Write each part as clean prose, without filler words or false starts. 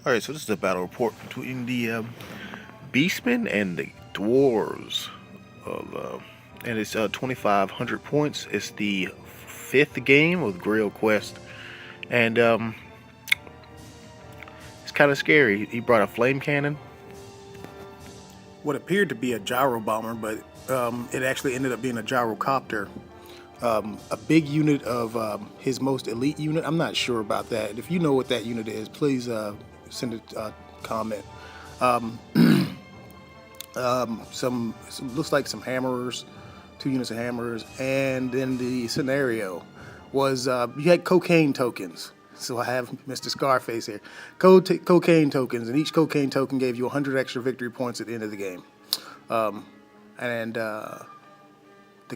Alright, so this is a battle report between the Beastmen and the Dwarves. And it's 2,500 points. It's the fifth game of Grail Quest. And it's kind of scary. He brought a flame cannon. What appeared to be a gyro bomber, but it actually ended up being a gyrocopter. A big unit of his most elite unit. I'm not sure about that. If you know what that unit is, please send a comment. Some looks like some hammerers, 2 units of hammerers, and then the scenario was you had cocaine tokens. So I have Mr. Scarface here. Cocaine tokens, and each cocaine token gave you 100 extra victory points at the end of the game. And the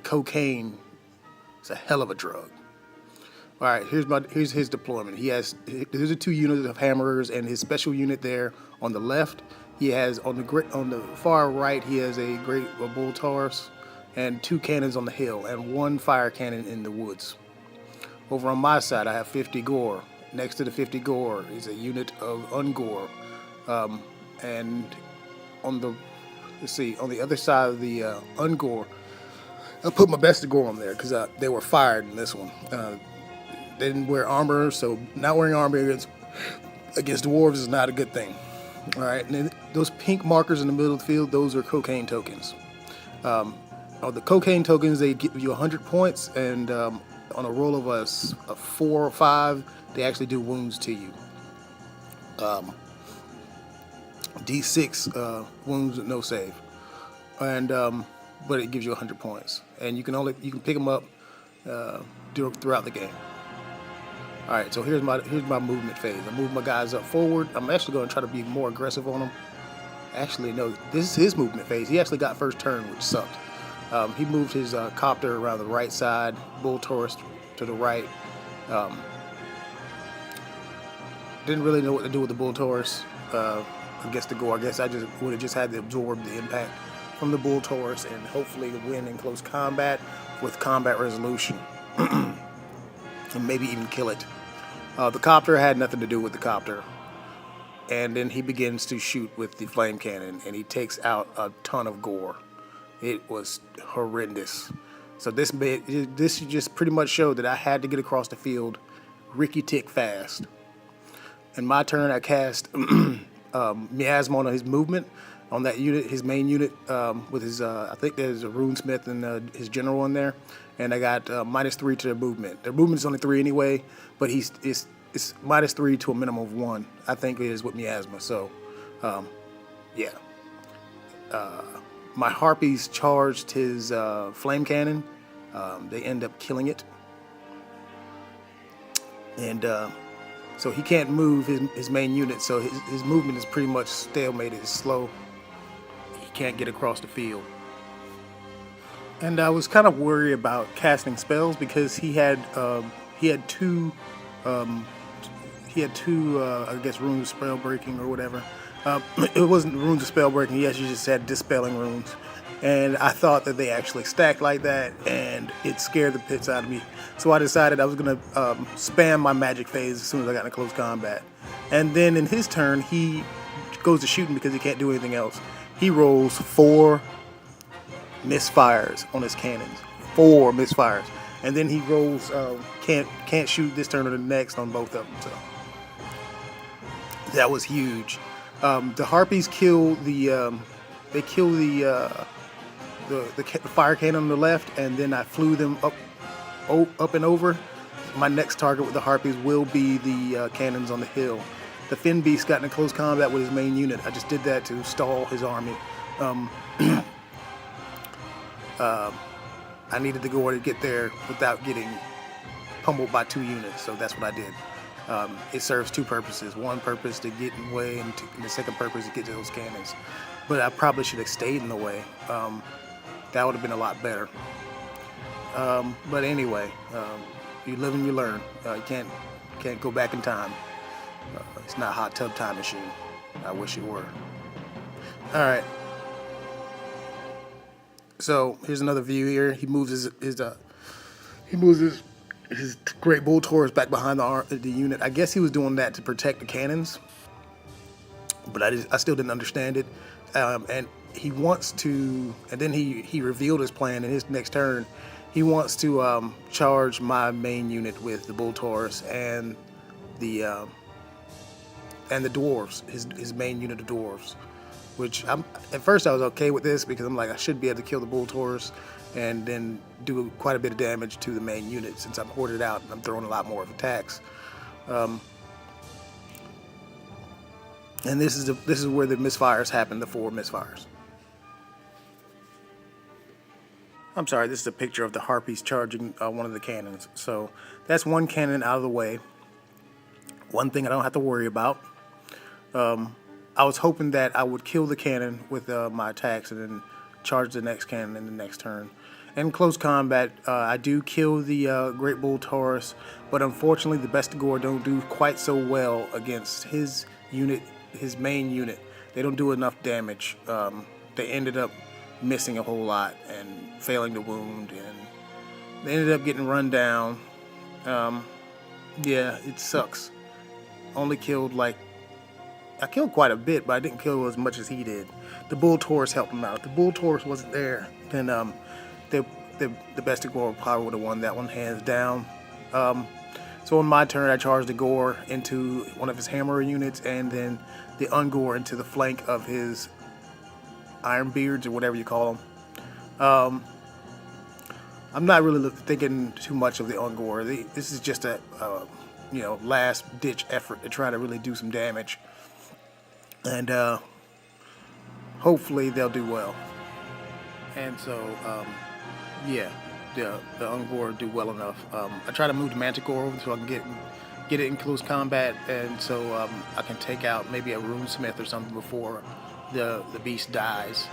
cocaine is a hell of a drug. All right, here's his deployment. There's the 2 units of hammerers, and his special unit there on the left. He has on the far right. He has a great bull Taurus, and 2 cannons on the hill, and 1 fire cannon in the woods. Over on my side, I have 50 gore. Next to the 50 gore is a unit of ungore, and on the other side of the ungore, I put my best of gore on there because they were fired in this one. They didn't wear armor, so not wearing armor against dwarves is not a good thing. All right, and then those pink markers in the middle of the field, those are cocaine tokens. The cocaine tokens, they give you 100 points, and on a roll of a 4 or 5, they actually do wounds to you. D6 wounds with no save, and but it gives you 100 points, and you can pick them up throughout the game. All right, so here's my movement phase. I move my guys up forward. I'm actually going to try to be more aggressive on them. Actually, no, this is his movement phase. He actually got first turn, which sucked. He moved his copter around the right side, bull Taurus to the right. Didn't really know what to do with the bull Taurus against the gore. I guess I just would have just had to absorb the impact from the bull Taurus and hopefully win in close combat with combat resolution, and maybe even kill it. The copter had nothing to do with the copter. And then he begins to shoot with the flame cannon, and he takes out a ton of gore. It was horrendous. So this just pretty much showed that I had to get across the field ricky tick fast. In my turn, I cast miasma on his movement, on that unit, his main unit, with his, I think there's a runesmith and his general in there. And I got -3 to their movement. Their movement is only 3 anyway, but it's -3 to a minimum of 1, I think it is with miasma. So, yeah. My harpies charged his flame cannon. They end up killing it. And so he can't move his main unit, so his movement is pretty much stalemated. It's slow. He can't get across the field. And I was kind of worried about casting spells because he had two I guess runes of spell breaking or whatever. It wasn't runes of spell breaking. He actually just had dispelling runes, and I thought that they actually stacked like that, and it scared the pits out of me. So I decided I was gonna spam my magic phase as soon as I got into close combat. And then in his turn, he goes to shooting because he can't do anything else. He rolls 4 misfires on his cannons, 4 misfires, and then he rolls can't shoot this turn or the next on both of them. So that was huge. The harpies kill the fire cannon on the left, and then I flew them up and over. My next target with the harpies will be the cannons on the hill. The Fin Beast got in close combat with his main unit. I just did that to stall his army. I needed to go to get there without getting pummeled by 2 units, so that's what I did. It serves 2 purposes. One purpose to get in the way, and the second purpose to get to those cannons. But I probably should have stayed in the way. That would have been a lot better. But anyway, you live and you learn. You can't go back in time. It's not a hot tub time machine. I wish it were. All right. So here's another view here. He moves his great bull Taurus back behind the unit. I guess he was doing that to protect the cannons. but I still didn't understand it. And he wants to, and then he revealed his plan in his next turn. He wants to charge my main unit with the Bull Taurus and the Dwarves, his main unit of Dwarves. Which at first I was okay with this because I'm like, I should be able to kill the Bull Taurus and then do quite a bit of damage to the main unit since I'm hoarded out and I'm throwing a lot more of attacks. And this is where the misfires happen, the 4 misfires. I'm sorry, this is a picture of the Harpies charging one of the cannons. So that's one cannon out of the way. One thing I don't have to worry about. I was hoping that I would kill the cannon with my attacks and then charge the next cannon in the next turn. In close combat, I do kill the Great Bull Taurus, but unfortunately the Bestigor don't do quite so well against his unit, his main unit. They don't do enough damage. They ended up missing a whole lot and failing to wound, and they ended up getting run down. Yeah, it sucks. Only killed I killed quite a bit, but I didn't kill as much as he did. The Bull Taurus helped him out. If the Bull Taurus wasn't there, then the Bestigor probably would have won that one hands down. So on my turn, I charged the Gore into one of his hammer units, and then the Ungor into the flank of his Ironbeards or whatever you call them. I'm not really thinking too much of the Ungor. This is just a last ditch effort to try to really do some damage, and hopefully they'll do well. And so yeah, the Ungor do well enough. I try to move the Manticore over so I can get it in close combat, and so I can take out maybe a Runesmith or something before the beast dies.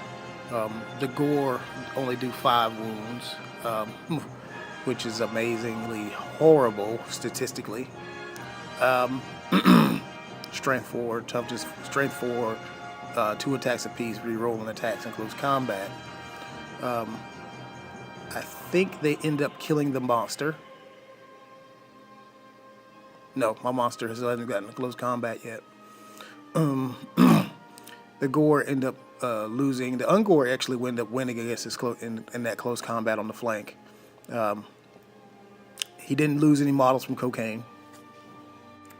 The Gore only do 5 wounds, which is amazingly horrible statistically. Strength 4, toughness, strength 4, 2 attacks apiece, re-rolling attacks in close combat. I think they end up killing the monster. No, my monster hasn't gotten to close combat yet. The Gore end up losing. The Ungor actually end up winning against his in that close combat on the flank. He didn't lose any models from Cocaine.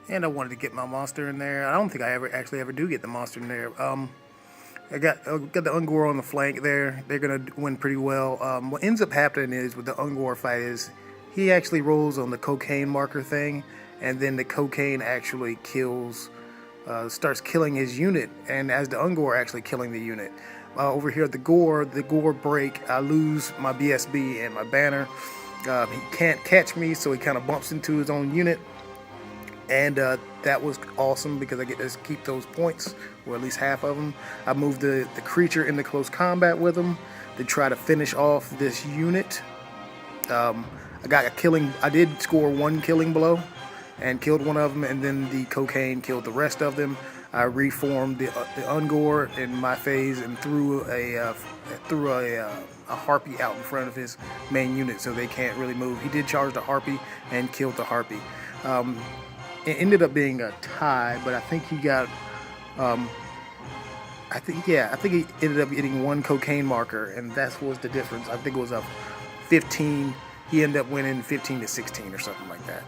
And I wanted to get my monster in there. I don't think I ever do get the monster in there. I got the Ungor on the flank there. They're gonna win pretty well. What ends up happening is with the Ungor fight is he actually rolls on the Cocaine marker thing, and then the Cocaine actually starts killing his unit, and as the Ungor actually killing the unit. Over here at the Gore break. I lose my BSB and my banner. He can't catch me, so he kind of bumps into his own unit. And that was awesome because I get to keep those points, or at least half of them. I moved the creature into close combat with him to try to finish off this unit. I did score 1 killing blow and killed one of them, and then the Cocaine killed the rest of them. I reformed the Ungor in my phase and threw a Harpy out in front of his main unit so they can't really move. He did charge the Harpy and killed the Harpy. It ended up being a tie, but I think he got, I think he ended up getting 1 Cocaine marker, and that was the difference. I think it was a 15. He ended up winning 15-16 or something like that.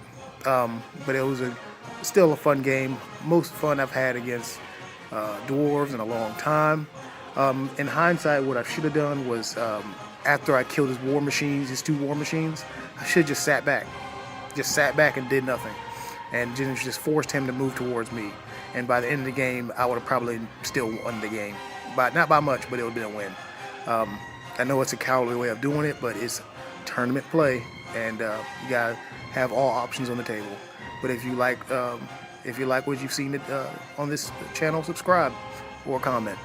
But it was still a fun game. Most fun I've had against Dwarves in a long time. In hindsight, what I should have done was after I killed his war machines, his 2 war machines, I should have just sat back. Just sat back and did nothing. And just forced him to move towards me. And by the end of the game, I would have probably still won the game. Not by much, but it would have been a win. I know it's a cowardly way of doing it, but it's tournament play, and you gotta have all options on the table. But if you like what you've seen on this channel, subscribe or comment.